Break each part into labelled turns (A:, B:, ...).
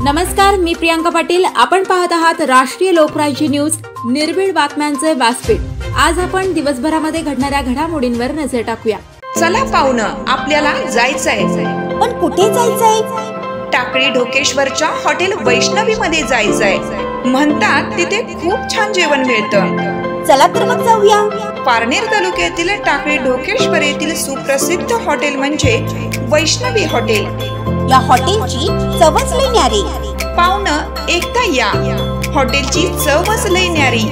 A: नमस्कार, मी प्रियांका पाटील. आपण पाहत आहात राष्ट्रीय लोकराज्य न्यूज, निर्भीड बातम्यांचे व्यासपीठ. आज आपण दिवसभरामध्ये घडणाऱ्या घडामोडींवर नजर टाकूया.
B: चला पाहुणं, आपल्याला जायचंय.
C: पण कुठे जायचंय?
B: टाकळी ढोकेश्वरच्या हॉटेल वैष्णवी मध्ये जायचंय. म्हणतात तिथे खूप छान जेवण मिळतं.
C: चला तर मग जाऊया.
B: पारनेर तालुक्यातील टाकळी ढोकेश्वर येथील सुप्रसिद्ध हॉटेल म्हणजे वैष्णवी हॉटेल.
C: या हॉटेलची चवच लई न्यारी.
B: पाहुणं, एकदा या. हॉटेलची चवच लई न्यारी.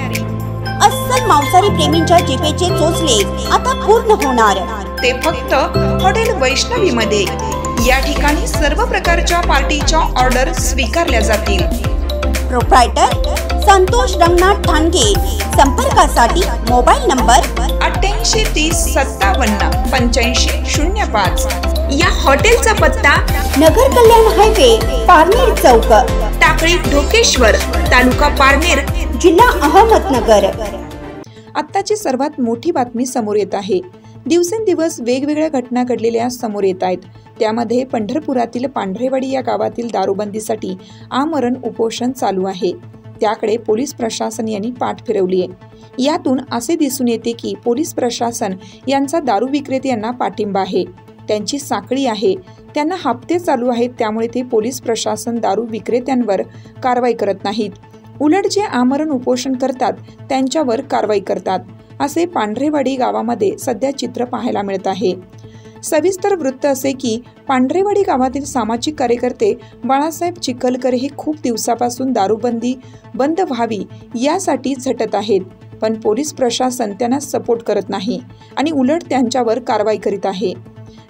C: अस्सल मांसाहारी प्रेमींच्या जिभेचे चोचले आता पूर्ण होणार.
B: ते फक्त हॉटेल वैष्णवी मध्ये. या ठिकाणी सर्व प्रकारच्या पार्टीच्या ऑर्डर स्वीकारल्या जातील.
C: प्रोप्रायटर संतोष रंगनाथ ठाणगे. संपर्कासाठी मोबाईल नंबर
B: 8830578505. या हॉटेलचा पत्ता
C: नगर कल्याण हायवे, पारनेर चौक,
B: टाकळी ढोकेश्वर, तालुका पारनेर,
C: जिल्हा अहमदनगर.
B: आत्ताची सर्वात मोठी बातमी समोर येत आहे. दिवसेंदिवस वेगवेगळ्या घटना घडलेल्या समोर येत आहेत. त्यामध्ये पंढरपुरातील पांढरेवाडी या गावातील दारूबंदीसाठी आमरण उपोषण चालू आहे. त्याकडे पोलीस प्रशासन यांनी पाठ फिरवली आहे. यातून असे दिसून येते की पोलीस प्रशासन यांचा दारू विक्रेत्यांना पाठिंबा आहे. त्यांची साखळी आहे. त्यांना हप्ते चालू आहेत. त्यामुळे ते पोलीस प्रशासन दारू विक्रेत्यांवर कारवाई करत नाहीत. उलट जे आमरण उपोषण करतात त्यांच्यावर कारवाई करतात. असे पांढरेवाडी गावामध्ये सध्या चित्र पाहायला मिळत आहे. सविस्तर वृत्त असे की पांढरेवाडी गावातील सामाजिक कार्यकर्ते बाळासाहेब चिखलकर हे खूप दिवसापासून दारूबंदी बंद व्हावी यासाठी झटत आहेत. पण पोलीस प्रशासन त्यांना सपोर्ट करत नाही आणि उलट त्यांच्यावर कारवाई करीत आहे.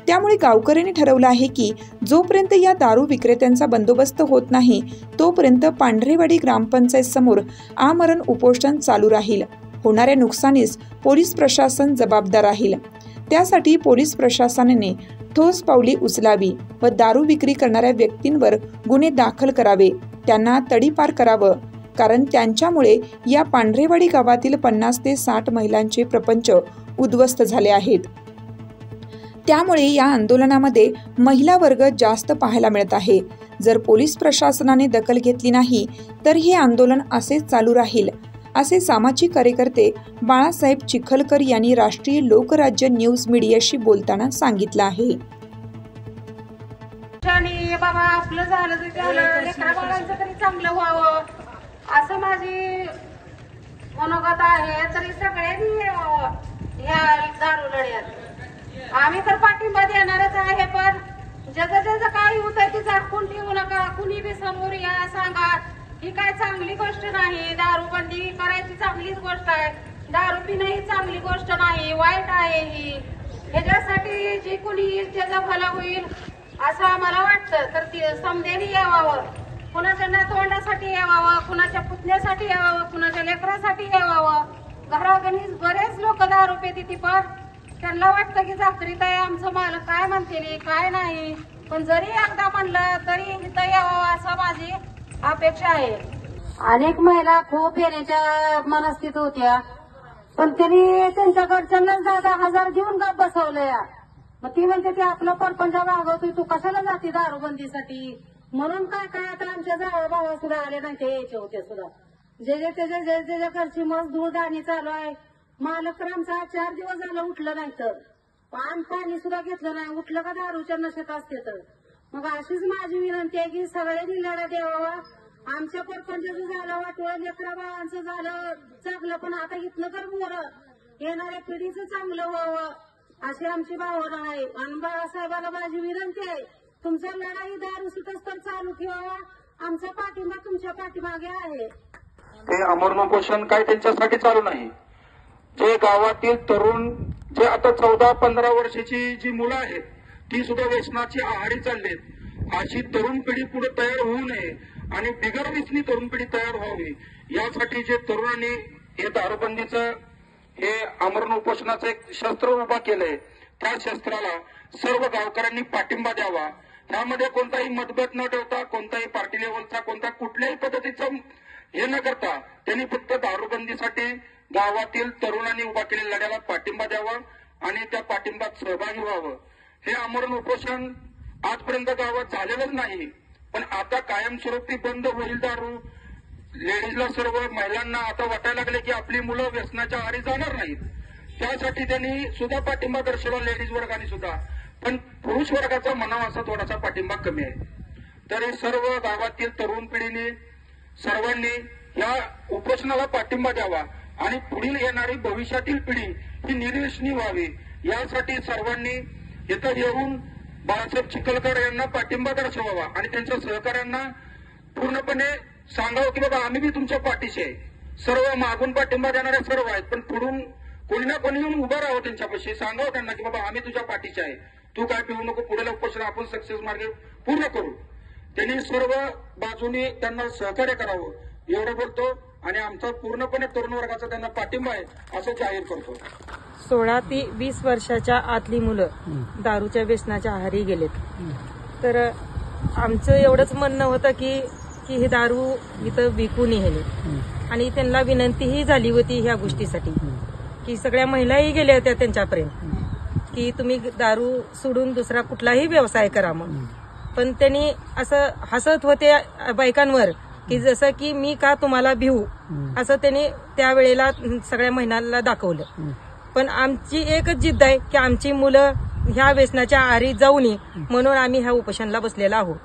B: त्यामुळे गावकऱ्यांनी ठरवलं आहे की जोपर्यंत या दारू विक्रेत्यांचा बंदोबस्त होत नाही तोपर्यंत पांढरेवाडी ग्रामपंचायत समोर आमरण उपोषण चालू राहील. होणाऱ्या नुकसानीस पोलीस प्रशासन जबाबदार राहील. त्यासाठी पोलीस प्रशासनाने ठोस पावले उचलावी व दारू विक्री करणाऱ्या व्यक्तींवर गुन्हे दाखल करावे. त्यांना तडीपार करावं. कारण त्यांच्यामुळे या पांढरेवाडी गावातील 50 ते 60 महिलांचे प्रपंच उद्ध्वस्त झाले आहेत. त्यामुळे या आंदोलनामध्ये महिला वर्ग जास्त पाहायला मिळत आहे. जर पोलीस प्रशासनाने दखल घेतली नाही तर हे आंदोलन असेच चालू राहील, असे सामाजिक कार्यकर्ते बाळासाहेब चिखलकर यांनी राष्ट्रीय लोकराज्य न्यूज मीडियाशी बोलताना सांगितलं आहे.
D: बाबा आपलं झालं लेकरा बाळांचं तरी चांगलं व्हावं असं माझी मनोगत आहे. तरी सगळ्यांनी या दारू लढ्यात आम्ही तर पाठिंबा देणारच आहे. पण ज्याचं काही होतं ते झाकून ठेवू नका. कुणी बी समोर या, सांगा. ही काय चांगली गोष्ट नाही. दारूबंदी करायची चांगलीच गोष्ट आहे. दारू पिणं ही चांगली गोष्ट नाही, वाईट आहे ही. ह्याच्यासाठी जी कुणी येईल त्याचं भलं होईल असं आम्हाला वाटतं. तर ती समजेने यावावं. कुणाच्या नातवंडासाठी यावावं, कुणाच्या पुतण्यासाठी यावावं, कुणाच्या लेकरासाठी यावावं. घराघरी बरेच लोक दारू पिती ती, पण त्यांना वाटतं की जात्रीत आहे आमचं मालक काय म्हणते काय नाही. पण जरी एकदा म्हणलं तरी इथं यावं असं माझी अपेक्षा आहे. अनेक महिला खूप येण्याच्या मनस्थितीत होत्या, पण त्यांनी त्यांच्याकडच्यांनाच 10,000 घेऊन का बसवलंय. मग ती म्हणते ते आपलं परपंच भागवतोय, तू कशाला जाते दारूबंदीसाठी. म्हणून काय काय आता आमच्या जावा भावा सुद्धा आले नाही, ते यायचे होते सुद्धा. जे त्याच्या घरची मस्त धूळदाणी चालू आहे. मालक तर आमचा 4 दिवस झालं उठलं नाही, तर पाणी सुद्धा घेतलं नाही. उठलं का दारूच्या नशेत असते. तर मग अशीच माझी विनंती आहे की सगळ्यांनी लढा द्यावा. आमच्या परपंचाचं झालं वाटोळं, लेकरा बाळांचं झालं चांगलं, पण आता इथलं तर मोरं येणाऱ्या पिढीचं चांगलं व्हावं अशी आमची भावना आहे. आणि बाळासाहेबांना माझी विनंती आहे, तुमचा लढाई दारू सुटस तर चालू ठेवावा. आमचा पाठिंबा तुमच्या पाठीमागे आहे.
E: ते अमरण उपोषण काय त्यांच्यासाठी चालू नाही. जे गावातील तरुण, जे आता 14-15 वर्षाची जी मुलं आहेत ती सुद्धा व्यसनाची आहारी चाललीत. अशी तरुण पिढी पुढे तयार होऊ नये आणि बिगर व्यसनी तरुण पिढी तयार व्हावी यासाठी जे तरुणांनी हे दारूबंदीचं हे आमरण उपोषणाचं एक शस्त्र उभा केलंय, त्या शस्त्राला सर्व गावकऱ्यांनी पाठिंबा द्यावा. त्यामध्ये कोणताही मतभेद न ठेवता, कोणताही पार्टी लेवलचा, कोणत्या कुठल्याही पद्धतीचं हे न करता त्यांनी फक्त दारूबंदीसाठी गावातील तरुणांनी उभा केलेल्या लढ्याला पाठिंबा द्यावा आणि त्या पाठिंब्यात सहभागी व्हावं. हे आमरण उपोषण आजपर्यंत गावात झालेलंच नाही. पण आता कायमस्वरूपी बंद होईल दारू. लेडीजला सर्व महिलांना आता वाटायला लागले की आपली मुलं व्यसनाच्या आहारी जाणार नाहीत. त्यासाठी त्यांनी सुद्धा पाठिंबा दर्शवला लेडीज वर्गाने सुद्धा, पण पुरुष वर्गाचा म्हणावा असा थोडासा पाठिंबा कमी आहे. तर हे सर्व गावातील तरुण पिढीने सर्वांनी या उपोषणाला पाठिंबा द्यावा आणि पुढील येणारी भविष्यातील पिढी ही निर्व्यसनी व्हावी यासाठी सर्वांनी इथं येऊन बाळासाहेब चिखलकर यांना पाठिंबा दर्शवावा आणि त्यांच्या सहकाऱ्यांना पूर्णपणे सांगावं की बाबा आम्ही बी तुमच्या पाठीशी आहे. सर्व मागून पाठिंबा देणारे सर्व आहेत, पण पुढून कोणी ना कोणी येऊन उभं राहावं त्यांच्यापाशी, सांगावं त्यांना की बाबा आम्ही तुझ्या पाठीशी आहे, तू काय पिऊ नको, पुढे उपोषण आपण सक्सेस मार्गे पूर्ण करू. त्यांनी सर्व बाजूने त्यांना सहकार्य करावं एवढं बोलतो आणि आमचा पूर्णपणे तरुण वर्गाचा त्यांना पाठिंबा आहे असं जाहीर करतो.
F: 16 ते 20 वर्षाच्या आतली मुलं दारूच्या व्यसनाच्या आहारी गेलेत. तर आमचं एवढंच म्हणणं होतं की हे दारू इथं विकू नये आणि त्यांना विनंतीही झाली होती ह्या गोष्टीसाठी की सगळ्या महिलाही गेल्या होत्या त्यांच्यापर्यंत की तुम्ही दारू सोडून दुसरा कुठलाही व्यवसाय करा म्हणून. पण त्यांनी असं हसत होते बायकांवर की जसं की मी का तुम्हाला भिवू असं त्यांनी त्यावेळेला सगळ्या महिलांना दाखवलं. पण आमची एकच जिद्द आहे की आमची मुलं ह्या व्यसनाच्या आहारी जाऊ नये म्हणून आम्ही ह्या उपोषणाला बसलेला आहोत.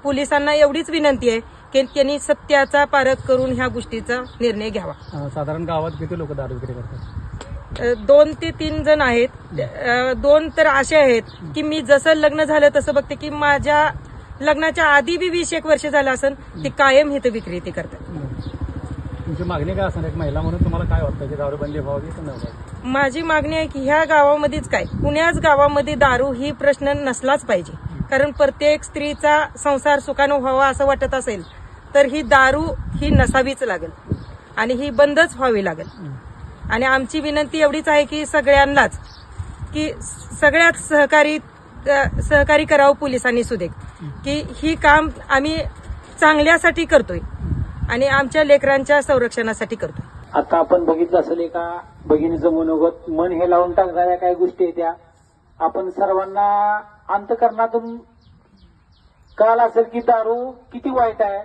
F: पोलिसांना एवढीच विनंती आहे की त्यांनी सत्याचा पारख करून ह्या गोष्टीचा निर्णय घ्यावा.
G: साधारण गावात किती लोक दारू विक्री करतात?
F: 2 ते 3 जण आहेत. 2 तर असे आहेत की मी जसं लग्न झालं तसं बघते की माझ्या लग्नाच्या आधी बी 20-21 वर्ष झालं असेल ते कायम हिथं विक्री ते करतात.
G: तुमची मागणी काय असणार एक महिला म्हणून तुम्हाला काय वाटतं की दारूबंदी व्हावी की नाही?
F: माझी मागणी आहे की ह्या गावामध्येच काय पुण्याच गावामध्ये दारू ही प्रश्न नसलाच पाहिजे. कारण प्रत्येक स्त्रीचा संसार सुखानं व्हावा असं वाटत असेल तर ही दारू ही नसावीच लागेल आणि ही बंदच व्हावी लागेल. आणि आमची विनंती एवढीच आहे की सगळ्यांनाच की सगळ्यात सहकारी करावं पोलिसांनी सुद्धा की ही काम आम्ही चांगल्यासाठी करतोय आणि आमच्या लेकरांच्या संरक्षणासाठी करतोय.
H: आता आपण बघितलं असेल एका भगिनीचं मनोगत मन हे लावून टाकणाऱ्या काही गोष्टी आहेत त्या आपण सर्वांना अंतःकरणातून कळालं असेल की दारू किती वाईट आहे.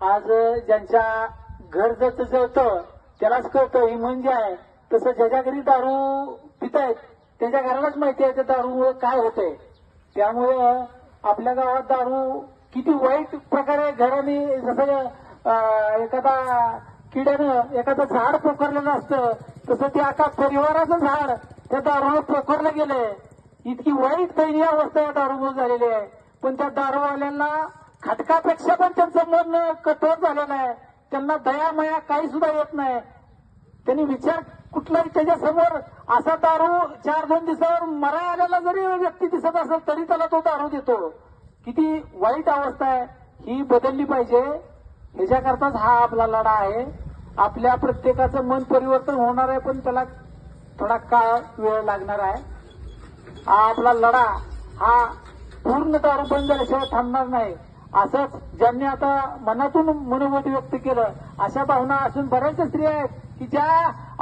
H: आज ज्यांच्या घर जसं जळतं त्यालाच कळतं ही म्हणजे आहे तसं ज्याच्या घरी दारू पितायत त्याच्या घरालाच माहिती आहे त्या दारूमुळे काय होतंय. त्यामुळं आपल्या गावात दारू किती वाईट प्रकारे घराने जसं एखादा किड्यानं एखादं झाड पोखरलेलं असतं तसं ते आता परिवाराचं झाड त्या दारूला पोखरलं गेलंय. इतकी वाईट दयनीय अवस्था या दारूमुळे झालेली आहे. पण त्या दारूवाल्यांना खटकापेक्षा पण त्यांचं मन कठोर झालेलं आहे. त्यांना दयामया काही सुद्धा येत नाही. त्यांनी विचार कुठलाही त्याच्यासमोर असा दारू 4-2 दिवसावर मरा आलेला जरी व्यक्ती दिसत असेल तरी त्याला तो दारू देतो. किती वाईट अवस्था आहे ही बदलली पाहिजे. ह्याच्याकरताच हा आपला लढा आहे. आपल्या प्रत्येकाचं मन परिवर्तन होणार आहे पण त्याला थोडा काळ वेळ लागणार आहे. हा आपला लढा हा पूर्ण दारू बंद झाल्याशिवाय थांबणार नाही. असंच ज्यांनी आता मनातून मनोमत व्यक्त केलं अशा भावना असून बऱ्याचशा स्त्रिया आहेत की ज्या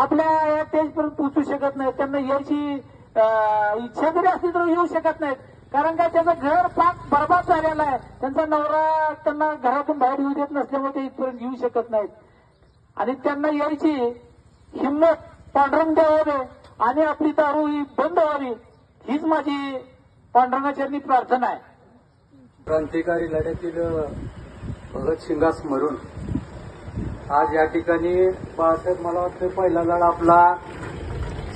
H: आपल्या या स्टेजपर्यंत पोहोचू शकत नाहीत. त्यांना यायची इच्छा जरी असली तर येऊ शकत नाहीत. कारण काय त्याचं घर पाक बरबाद झालेला आहे. त्यांचा नवरा त्यांना घरातून बाहेर येऊ देत नसल्यामुळे ते इथपर्यंत येऊ शकत नाहीत. आणि त्यांना यायची हिंमत पांडुरंग द्यावे आणि आपली दारू ही बंद व्हावी हीच माझी पांडुरंगाचरणी प्रार्थना आहे.
I: क्रांतिकारी लढ्यातील भगतसिंगा स्मरून आज या ठिकाणी बाळासाहेब मला वाटतं पहिला लढा आपला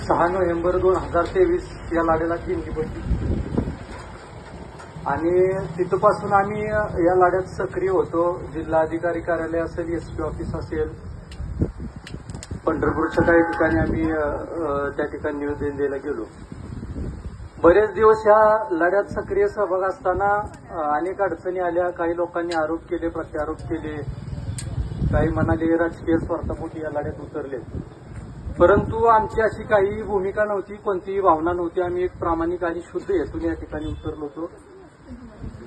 I: 6 नोव्हेंबर 2023 या लढ्याला जिंकली पडली आणि तिथपासून आम्ही या लढ्यात सक्रिय होतो. जिल्हाधिकारी कार्यालय असेल, एसपी ऑफिस असेल, पंढरपूरच्या काही ठिकाणी आम्ही त्या ठिकाणी निवेदन द्यायला गेलो. बरेच दिवस या लढ्यात सक्रिय सहभाग असताना अनेक अडचणी आल्या. काही लोकांनी आरोप केले, प्रत्यारोप केले, काही म्हणाले राजकीय स्वार्थापोटी या लढ्यात उतरले. परंतु आमची अशी काही भूमिका नव्हती, कोणतीही भावना नव्हती. आम्ही एक प्रामाणिक आणि शुद्ध हेतून या ठिकाणी उतरलो होतो.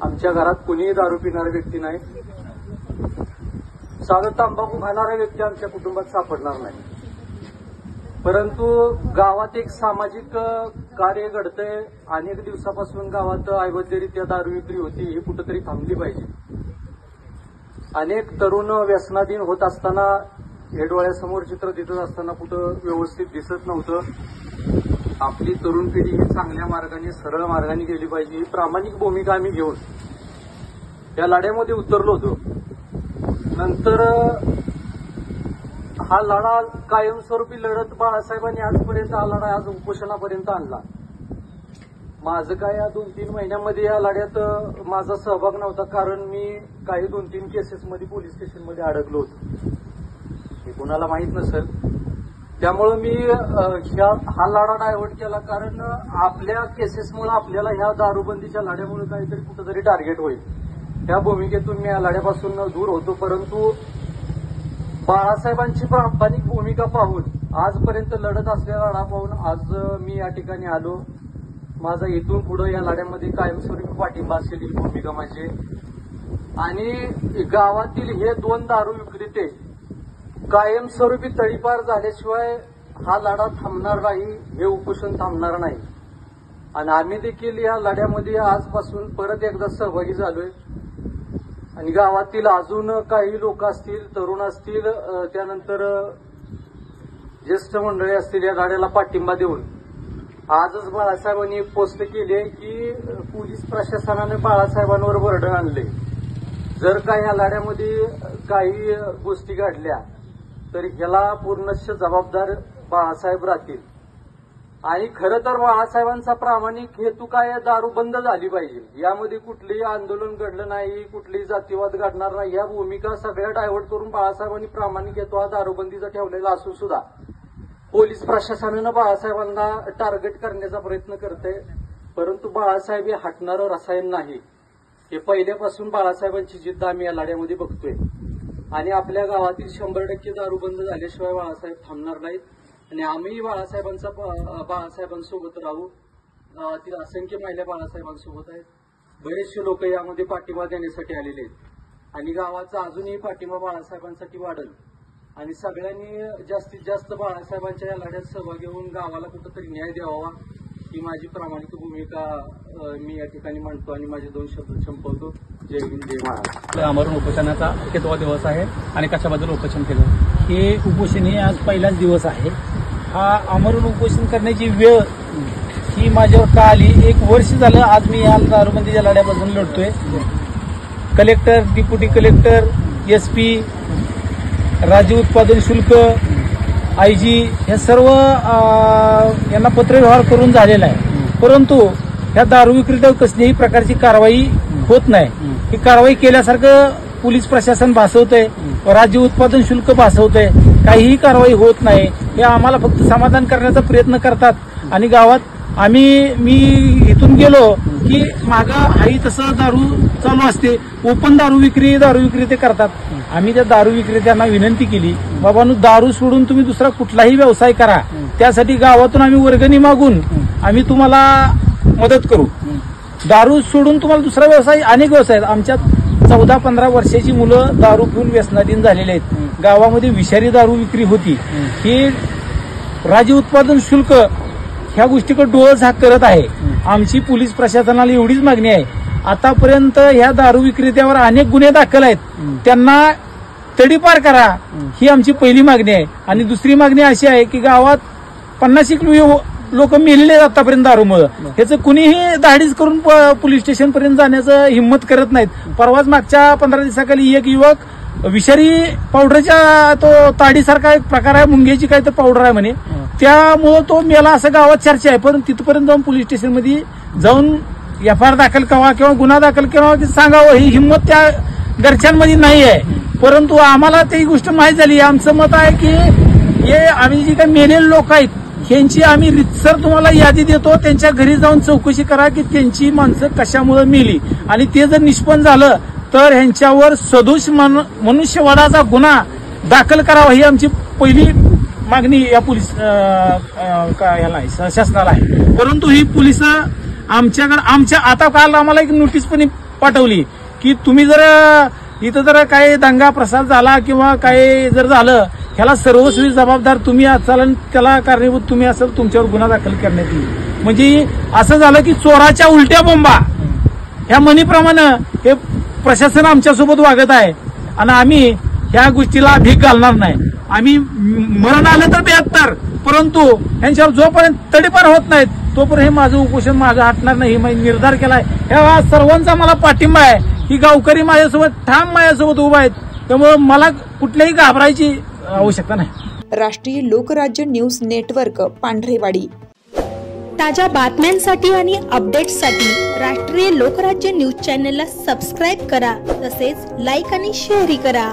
I: आमच्या घरात कुणीही दारू पिणारा व्यक्ती नाही. साधं तंबाखू खाणारा व्यक्ती आमच्या कुटुंबात सापडणार नाही. परंतु गावात एक सामाजिक कार्य घडतंय. अनेक दिवसापासून गावात अवैधरित्या दारू विक्री होती, ही कुठंतरी थांबली पाहिजे. अनेक तरुण व्यसनाधीन होत असताना हे डोळ्यासमोर चित्र दिसत असताना कुठं व्यवस्थित दिसत नव्हतं. आपली तरुण पिढी ही चांगल्या मार्गाने सरळ मार्गाने गेली पाहिजे ही प्रामाणिक भूमिका आम्ही घेऊन या लढ्यामध्ये उतरलो होतो. नंतर हा लढा कायमस्वरूपी लढत बाळासाहेबांनी आजपर्यंत हा लढा आज उपोषणापर्यंत आणला. माझं काय या 2-3 महिन्यामध्ये या लढ्यात माझा सहभाग नव्हता, कारण मी काही 2-3 केसेसमध्ये पोलीस स्टेशनमध्ये अडकलो होतो. हे कुणाला माहीत नसेल. त्यामुळे मी हा लढा डायव्हर्ट केला, कारण आपल्या केसेसमुळे आपल्याला ह्या दारूबंदीच्या लढ्यामुळे काहीतरी कुठेतरी टार्गेट होईल ह्या भूमिकेतून मी या लढ्यापासून दूर होतो. परंतु बाळासाहेबांची प्रामाणिक भूमिका पाहून आजपर्यंत लढत असलेला लढा पाहून आज मी या ठिकाणी आलो. माझा इथून पुढे या लढ्यामध्ये कायमस्वरूपी पाठिंबा असेल ही भूमिका माझी. आणि गावातील हे 2 दारू विक्रेते कायमस्वरूपी तडीपार झाल्याशिवाय हा लढा थांबणार नाही, हे उपोषण थांबणार नाही. आणि आम्ही देखील या लढ्यामध्ये आजपासून परत एकदा सहभागी झालोय. आणि गावातील अजून काही लोक असतील, तरुण असतील, त्यानंतर ज्येष्ठ मंडळी असतील, या लढ्याला पाठिंबा देऊन आजच बाळासाहेबांनी एक पोस्ट केली आहे की पोलीस प्रशासनाने बाळासाहेबांवर बर्डन आणले. जर का या लढ्यामध्ये काही गोष्टी घडल्या तर ह्याला पूर्णश जबाबदार बाळासाहेब राहतील. आणि खरं तर बाळासाहेबांचा प्रामाणिक हेतू काय, दारू बंद झाली पाहिजे. यामध्ये कुठलेही आंदोलन घडलं नाही, कुठलेही जातीवाद घडणार नाही, या भूमिका सगळ्या डायव्हर्ट करून बाळासाहेबांनी प्रामाणिक हेतू हा दारूबंदीचा ठेवलेला असून सुद्धा पोलीस प्रशासनानं बाळासाहेबांना टार्गेट करण्याचा प्रयत्न करते. परंतु बाळासाहेब हे हटणारं रसायन नाही. हे पहिल्यापासून बाळासाहेबांची जिद्द आम्ही या लढ्यामध्ये बघतोय. आणि आपल्या गावातील 100% दारू बंद झाल्याशिवाय बाळासाहेब थांबणार नाहीत. आणि आम्ही बाळासाहेबांसोबत राहू. तिला असंख्य महिला बाळासाहेबांसोबत आहेत. बरेचसे लोक यामध्ये पाठिंबा देण्यासाठी आलेले आहेत. आणि गावाचा अजूनही पाठिंबा बाळासाहेबांसाठी वाढेल. आणि सगळ्यांनी जास्तीत जास्त बाळासाहेबांच्या या लढ्यात सहभागी होऊन गावाला कुठंतरी न्याय द्यावा ही माझी प्रामाणिक भूमिका मी या ठिकाणी मांडतो आणि माझे 2 शब्द संपवतो. जय हिंद, जय महाराष्ट्र.
G: आमरण उपोषणाचा 8वा दिवस आहे आणि कशाबद्दल उपोषण केलं?
J: हे उपोषण हे आज पहिलाच दिवस आहे. हा आमरण उपोषण करण्याची वेळ ही माझ्यावर का आली, 1 वर्ष झालं आज मी या दारूबंदीच्या लढ्यापासून लढतोय. कलेक्टर, डेप्युटी कलेक्टर, SP, राज्य उत्पादन शुल्क, IG हे सर्व यांना पत्रव्यवहार करून झालेला आहे. परंतु ह्या दारू विक्रेत्यावर कसलीही प्रकारची कारवाई होत नाही. ही कारवाई केल्यासारखं पोलीस प्रशासन भासवतंय, राज्य उत्पादन शुल्क भासवतंय, काहीही कारवाई होत नाही. हे आम्हाला फक्त समाधान करण्याचा प्रयत्न करतात. आणि गावात मी इथून गेलो की मागं हाही तसं दारू चालू असते, ओपन दारू विक्रेते करतात. आम्ही त्या दारू विक्रेत्यांना विनंती केली, बाबांनो दारू सोडून तुम्ही दुसरा कुठलाही व्यवसाय करा, त्यासाठी गावातून आम्ही वर्गणी मागून आम्ही तुम्हाला मदत करू. दारू सोडून तुम्हाला दुसरा व्यवसाय, अनेक व्यवसाय आहेत. आमच्यात 14-15 वर्षाची मुलं दारू पिऊन व्यसनाधीन झालेले आहेत. गावामध्ये विषारी दारू विक्री होती. ही राज्य उत्पादन शुल्क ह्या गोष्टीकडे डोळझाक करत आहे. आमची पोलीस प्रशासनाला एवढीच मागणी आहे, आतापर्यंत ह्या दारू विक्रेत्यावर अनेक गुन्हे दाखल आहेत, त्यांना तडीपार करा, ही आमची पहिली मागणी आहे. आणि दुसरी मागणी अशी आहे की गावात 50 लोक मेलेले आहेत आतापर्यंत दारूमुळे. ह्याचं कुणीही धाडीच करून पोलीस स्टेशन पर्यंत जाण्याचं हिंमत करत नाहीत. परवाच मागच्या 15 दिवसाखाली एक युवक विषारी पावडरच्या, तो ताडीसारखा एक प्रकार आहे, मुंग्याची काही तर पावडर आहे म्हणे, त्यामुळं तो मेला असं गावात चर्चा आहे. पण तिथपर्यंत जाऊन पोलीस स्टेशनमध्ये जाऊन FIR दाखल करावा किंवा गुन्हा दाखल करावा की सांगावं, ही हिंमत त्या घरच्यांमध्ये नाही आहे. परंतु आम्हाला ती गोष्ट माहीत झाली. आमचं मत आहे की हे आम्ही जे काही मेलेले लोक आहेत ह्यांची आम्ही रितसर तुम्हाला यादी देतो, त्यांच्या घरी जाऊन चौकशी करा की त्यांची माणसं कशामुळे मेली. आणि ते जर निष्पन्न झालं तर ह्यांच्यावर सदोष मनुष्यवधाचा गुन्हा दाखल करावा, ही आमची पहिली मागणी या पोलीस शासनाला आहे. परंतु ही पोलिस आमच्या आता काल आम्हाला एक नोटीस पण पाठवली की तुम्ही जर इथं जर काही दंगा प्रसाद झाला किंवा काही जर झालं, ह्याला सर्वस्वी जबाबदार तुम्ही असाल, त्याला कारणीभूत तुम्ही असाल, तुमच्यावर गुन्हा दाखल करण्यात येईल. म्हणजे असं झालं की चोराच्या उलट्या बोंबा ह्या म्हणीप्रमाणे हे प्रशासन आमच्यासोबत वागत आहे. आणि आम्ही ह्या गोष्टीला भीक घालणार नाही. आम्ही मरण आलं तर 72, परंतु यांच्यावर जोपर्यंत तडीपार होत नाहीत तोपर्यंत हे माझं उपोषण माझं हटणार नाही, मी निर्धार केलाय. ह्या सर्वांचा मला पाठिंबा आहे की गावकरी माझ्यासोबत ठाम माझ्यासोबत उभा आहेत, त्यामुळे मला कुठल्याही घाबरायची आवश्यकता नाही.
B: राष्ट्रीय लोकराज्य न्यूज नेटवर्क, पांढरेवाडी.
K: ताज्या बातम्यांसाठी आणि अपडेट्ससाठी राष्ट्रीय लोकराज्य न्यूज चॅनलला सबस्क्राईब करा, तसेच लाईक आणि शेअरही करा.